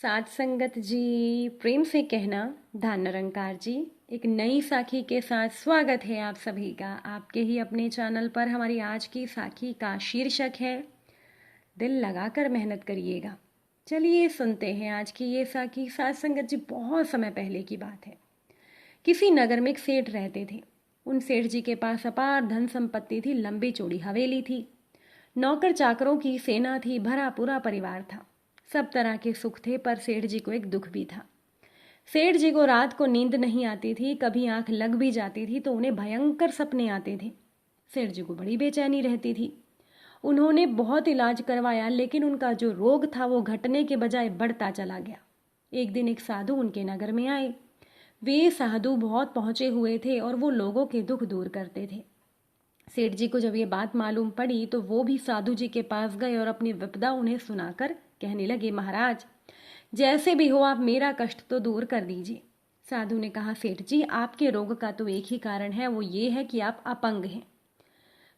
साथ संगत जी, प्रेम से कहना धन निरंकार जी। एक नई साखी के साथ स्वागत है आप सभी का आपके ही अपने चैनल पर। हमारी आज की साखी का शीर्षक है दिल लगाकर मेहनत करिएगा। चलिए सुनते हैं आज की ये साखी। साथ संगत जी, बहुत समय पहले की बात है। किसी नगर में एक सेठ रहते थे। उन सेठ जी के पास अपार धन संपत्ति थी, लंबी चौड़ी हवेली थी, नौकर चाकरों की सेना थी, भरा पूरा परिवार था। सब तरह के सुख थे, पर सेठ जी को एक दुख भी था। सेठ जी को रात को नींद नहीं आती थी, कभी आंख लग भी जाती थी तो उन्हें भयंकर सपने आते थे। सेठ जी को बड़ी बेचैनी रहती थी। उन्होंने बहुत इलाज करवाया, लेकिन उनका जो रोग था वो घटने के बजाय बढ़ता चला गया। एक दिन एक साधु उनके नगर में आए। वे साधु बहुत पहुंचे हुए थे और वो लोगों के दुख दूर करते थे। सेठ जी को जब ये बात मालूम पड़ी तो वो भी साधु जी के पास गए और अपनी विपदा उन्हें सुनाकर कहने लगे, महाराज जैसे भी हो आप मेरा कष्ट तो दूर कर दीजिए। साधु ने कहा, सेठ जी आपके रोग का तो एक ही कारण है, वो ये है कि आप अपंग हैं।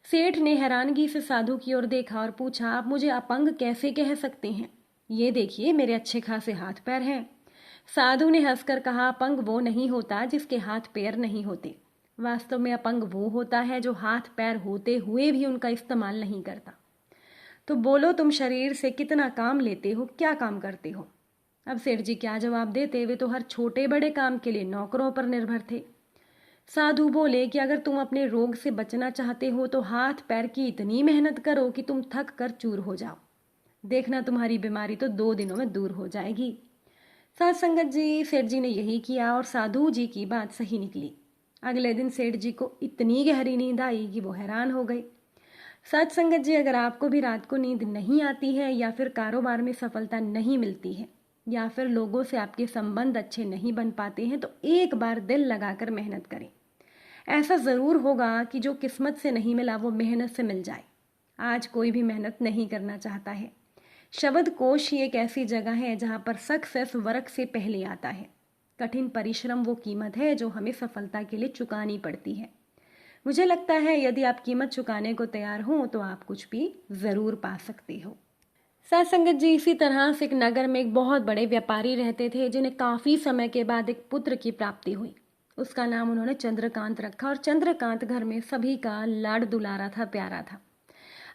सेठ ने हैरानगी से साधु की ओर देखा और पूछा, आप मुझे अपंग कैसे कह सकते हैं? ये देखिए मेरे अच्छे खासे हाथ पैर हैं। साधु ने हंसकर कहा, अपंग वो नहीं होता जिसके हाथ पैर नहीं होते। वास्तव में अपंग वो होता है जो हाथ पैर होते हुए भी उनका इस्तेमाल नहीं करता। तो बोलो, तुम शरीर से कितना काम लेते हो, क्या काम करते हो? अब सेठ जी क्या जवाब देते, वे तो हर छोटे बड़े काम के लिए नौकरों पर निर्भर थे। साधु बोले कि अगर तुम अपने रोग से बचना चाहते हो तो हाथ पैर की इतनी मेहनत करो कि तुम थक कर चूर हो जाओ। देखना तुम्हारी बीमारी तो 2 दिनों में दूर हो जाएगी। साथ संगत जी, सेठ जी ने यही किया और साधु जी की बात सही निकली। अगले दिन सेठ जी को इतनी गहरी नींद आई कि वो हैरान हो गए। साथ संगत जी, अगर आपको भी रात को नींद नहीं आती है, या फिर कारोबार में सफलता नहीं मिलती है, या फिर लोगों से आपके संबंध अच्छे नहीं बन पाते हैं, तो एक बार दिल लगाकर मेहनत करें। ऐसा ज़रूर होगा कि जो किस्मत से नहीं मिला वो मेहनत से मिल जाए। आज कोई भी मेहनत नहीं करना चाहता है। शब्द कोश ही एक ऐसी जगह है जहाँ पर सक्सेस वर्क से पहले आता है। कठिन परिश्रम वो कीमत है जो हमें सफलता के लिए चुकानी पड़ती है। मुझे लगता है यदि आप कीमत चुकाने को तैयार हो तो आप कुछ भी ज़रूर पा सकते हो। साथ संगत जी, इसी तरह से एक नगर में एक बहुत बड़े व्यापारी रहते थे जिन्हें काफ़ी समय के बाद एक पुत्र की प्राप्ति हुई। उसका नाम उन्होंने चंद्रकांत रखा और चंद्रकांत घर में सभी का लाड दुलारा था, प्यारा था।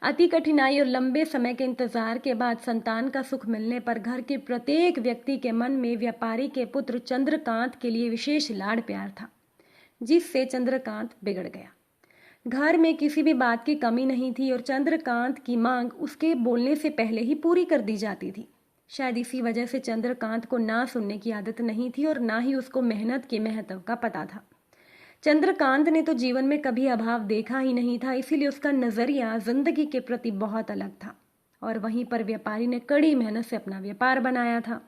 अति कठिनाई और लंबे समय के इंतजार के बाद संतान का सुख मिलने पर घर के प्रत्येक व्यक्ति के मन में व्यापारी के पुत्र चंद्रकांत के लिए विशेष लाड प्यार था, जिससे चंद्रकांत बिगड़ गया। घर में किसी भी बात की कमी नहीं थी और चंद्रकांत की मांग उसके बोलने से पहले ही पूरी कर दी जाती थी। शायद इसी वजह से चंद्रकांत को ना सुनने की आदत नहीं थी और ना ही उसको मेहनत के महत्व का पता था। चंद्रकांत ने तो जीवन में कभी अभाव देखा ही नहीं था, इसीलिए उसका नजरिया जिंदगी के प्रति बहुत अलग था। और वहीं पर व्यापारी ने कड़ी मेहनत से अपना व्यापार बनाया था।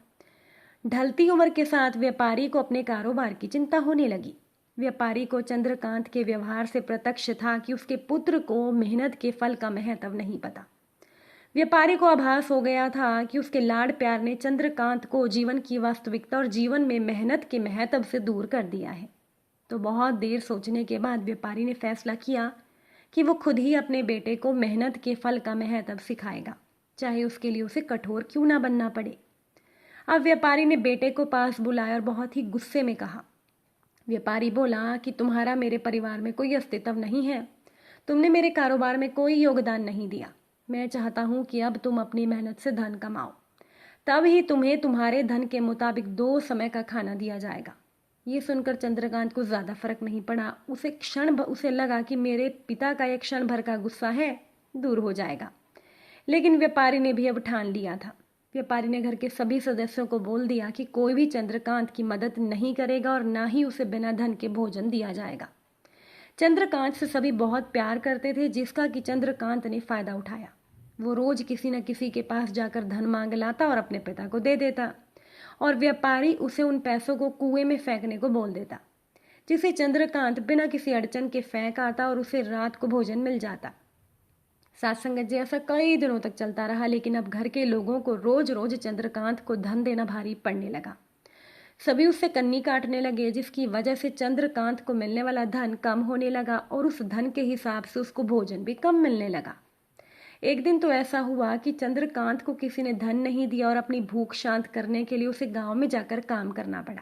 ढलती उम्र के साथ व्यापारी को अपने कारोबार की चिंता होने लगी। व्यापारी को चंद्रकांत के व्यवहार से प्रत्यक्ष था कि उसके पुत्र को मेहनत के फल का महत्व नहीं पता। व्यापारी को आभास हो गया था कि उसके लाड प्यार ने चंद्रकांत को जीवन की वास्तविकता और जीवन में मेहनत के महत्व से दूर कर दिया है। तो बहुत देर सोचने के बाद व्यापारी ने फैसला किया कि वो खुद ही अपने बेटे को मेहनत के फल का महत्व सिखाएगा, चाहे उसके लिए उसे कठोर क्यों ना बनना पड़े। अब व्यापारी ने बेटे को पास बुलाया और बहुत ही गुस्से में कहा। व्यापारी बोला कि तुम्हारा मेरे परिवार में कोई अस्तित्व नहीं है, तुमने मेरे कारोबार में कोई योगदान नहीं दिया। मैं चाहता हूँ कि अब तुम अपनी मेहनत से धन कमाओ, तब ही तुम्हें तुम्हारे धन के मुताबिक 2 समय का खाना दिया जाएगा। ये सुनकर चंद्रकांत को ज़्यादा फर्क नहीं पड़ा। उसे लगा कि मेरे पिता का एक क्षण भर का गुस्सा है, दूर हो जाएगा। लेकिन व्यापारी ने भी अब ठान लिया था। व्यापारी ने घर के सभी सदस्यों को बोल दिया कि कोई भी चंद्रकांत की मदद नहीं करेगा और ना ही उसे बिना धन के भोजन दिया जाएगा। चंद्रकांत से सभी बहुत प्यार करते थे, जिसका कि चंद्रकांत ने फायदा उठाया। वो रोज किसी न किसी के पास जाकर धन मांग लाता और अपने पिता को दे देता, और व्यापारी उसे उन पैसों को कुएं में फेंकने को बोल देता, जिसे चंद्रकांत बिना किसी अड़चन के फेंक आता और उसे रात को भोजन मिल जाता। साथ संगत जी, ऐसा कई दिनों तक चलता रहा, लेकिन अब घर के लोगों को रोज रोज चंद्रकांत को धन देना भारी पड़ने लगा। सभी उससे कन्नी काटने लगे, जिसकी वजह से चंद्रकांत को मिलने वाला धन कम होने लगा और उस धन के हिसाब से उसको भोजन भी कम मिलने लगा। एक दिन तो ऐसा हुआ कि चंद्रकांत को किसी ने धन नहीं दिया और अपनी भूख शांत करने के लिए उसे गांव में जाकर काम करना पड़ा।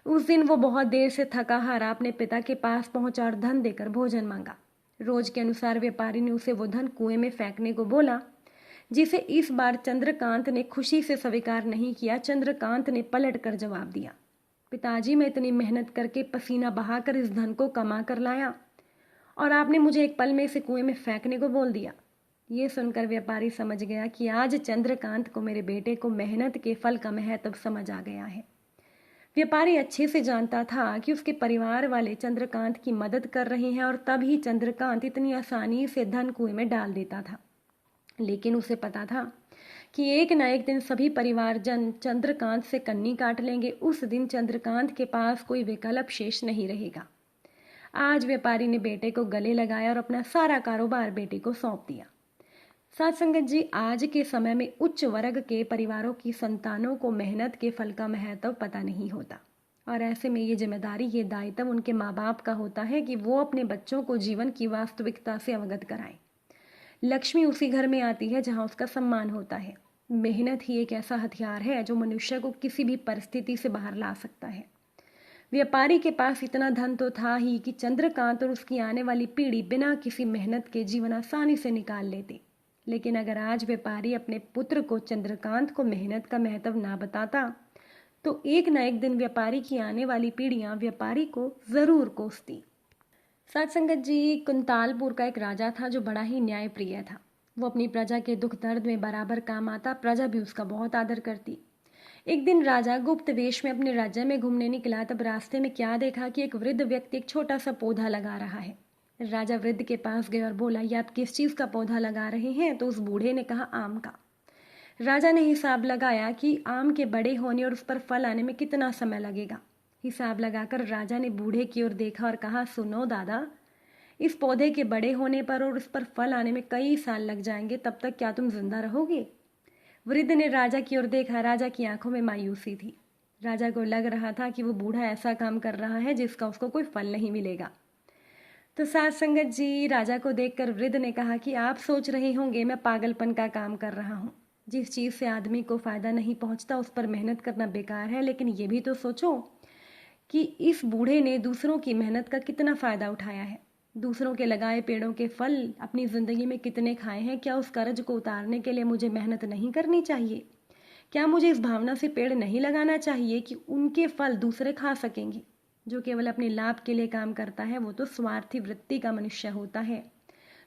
उस दिन वो बहुत देर से थका हारा अपने पिता के पास पहुंचा और धन देकर भोजन मांगा। रोज के अनुसार व्यापारी ने उसे वो धन कुएं में फेंकने को बोला, जिसे इस बार चंद्रकांत ने खुशी से स्वीकार नहीं किया। चंद्रकांत ने पलट कर जवाब दिया, पिताजी, मैं इतनी मेहनत करके पसीना बहाकर इस धन को कमा कर लाया और आपने मुझे एक पल में इसे कुएं में फेंकने को बोल दिया। ये सुनकर व्यापारी समझ गया कि आज चंद्रकांत को मेरे बेटे को मेहनत के फल का महत्व समझ आ गया है। व्यापारी अच्छे से जानता था कि उसके परिवार वाले चंद्रकांत की मदद कर रहे हैं और तब ही चंद्रकांत इतनी आसानी से धन कुएं में डाल देता था। लेकिन उसे पता था कि एक न एक दिन सभी परिवारजन चंद्रकांत से कन्नी काट लेंगे। उस दिन चंद्रकांत के पास कोई विकल्प शेष नहीं रहेगा। आज व्यापारी ने बेटे को गले लगाया और अपना सारा कारोबार बेटे को सौंप दिया। साथ संगत जी, आज के समय में उच्च वर्ग के परिवारों की संतानों को मेहनत के फल का महत्व पता नहीं होता और ऐसे में ये जिम्मेदारी, ये दायित्व उनके माँ बाप का होता है कि वो अपने बच्चों को जीवन की वास्तविकता से अवगत कराएं। लक्ष्मी उसी घर में आती है जहाँ उसका सम्मान होता है। मेहनत ही एक ऐसा हथियार है जो मनुष्य को किसी भी परिस्थिति से बाहर ला सकता है। व्यापारी के पास इतना धन तो था ही कि चंद्रकांत और उसकी आने वाली पीढ़ी बिना किसी मेहनत के जीवन आसानी से निकाल लेते। लेकिन अगर आज व्यापारी अपने पुत्र को चंद्रकांत को मेहनत का महत्व ना बताता तो एक न एक दिन व्यापारी की आने वाली पीढ़ियां व्यापारी को जरूर कोसती। साथ संगत जी, कुंतालपुर का एक राजा था जो बड़ा ही न्यायप्रिय था। वो अपनी प्रजा के दुख दर्द में बराबर काम आता, प्रजा भी उसका बहुत आदर करती। एक दिन राजा गुप्त वेश में अपने राज्य में घूमने निकला। तब रास्ते में क्या देखा कि एक वृद्ध व्यक्ति एक छोटा सा पौधा लगा रहा है। राजा वृद्ध के पास गए और बोला, ये आप किस चीज का पौधा लगा रहे हैं? तो उस बूढ़े ने कहा, आम का। राजा ने हिसाब लगाया कि आम के बड़े होने और उस पर फल आने में कितना समय लगेगा। हिसाब लगाकर राजा ने बूढ़े की ओर देखा और कहा, सुनो दादा, इस पौधे के बड़े होने पर और उस पर फल आने में कई साल लग जाएंगे, तब तक क्या तुम जिंदा रहोगे? वृद्ध ने राजा की ओर देखा। राजा की आंखों में मायूसी थी। राजा को लग रहा था कि वो बूढ़ा ऐसा काम कर रहा है जिसका उसको कोई फल नहीं मिलेगा। तो साथ संगत जी, राजा को देखकर वृद्ध ने कहा कि आप सोच रहे होंगे मैं पागलपन का काम कर रहा हूँ। जिस चीज से आदमी को फायदा नहीं पहुंचता उस पर मेहनत करना बेकार है। लेकिन ये भी तो सोचो कि इस बूढ़े ने दूसरों की मेहनत का कितना फायदा उठाया है। दूसरों के लगाए पेड़ों के फल अपनी जिंदगी में कितने खाए हैं। क्या उस कर्ज को उतारने के लिए मुझे मेहनत नहीं करनी चाहिए? क्या मुझे इस भावना से पेड़ नहीं लगाना चाहिए कि उनके फल दूसरे खा सकेंगे? जो केवल अपने लाभ के लिए काम करता है वो तो स्वार्थी वृत्ति का मनुष्य होता है।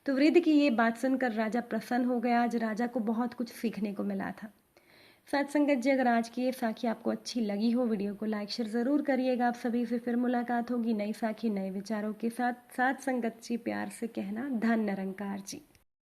तो वृद्ध की ये बात सुनकर राजा प्रसन्न हो गया। आज राजा को बहुत कुछ सीखने को मिला था। साथ संगत जी, अगर आज की ये साखी आपको अच्छी लगी हो, वीडियो को लाइक शेयर जरूर करिएगा। आप सभी से फिर मुलाकात होगी नई साखी नए विचारों के साथ। साथ संगत जी, प्यार से कहना, धन निरंकार जी।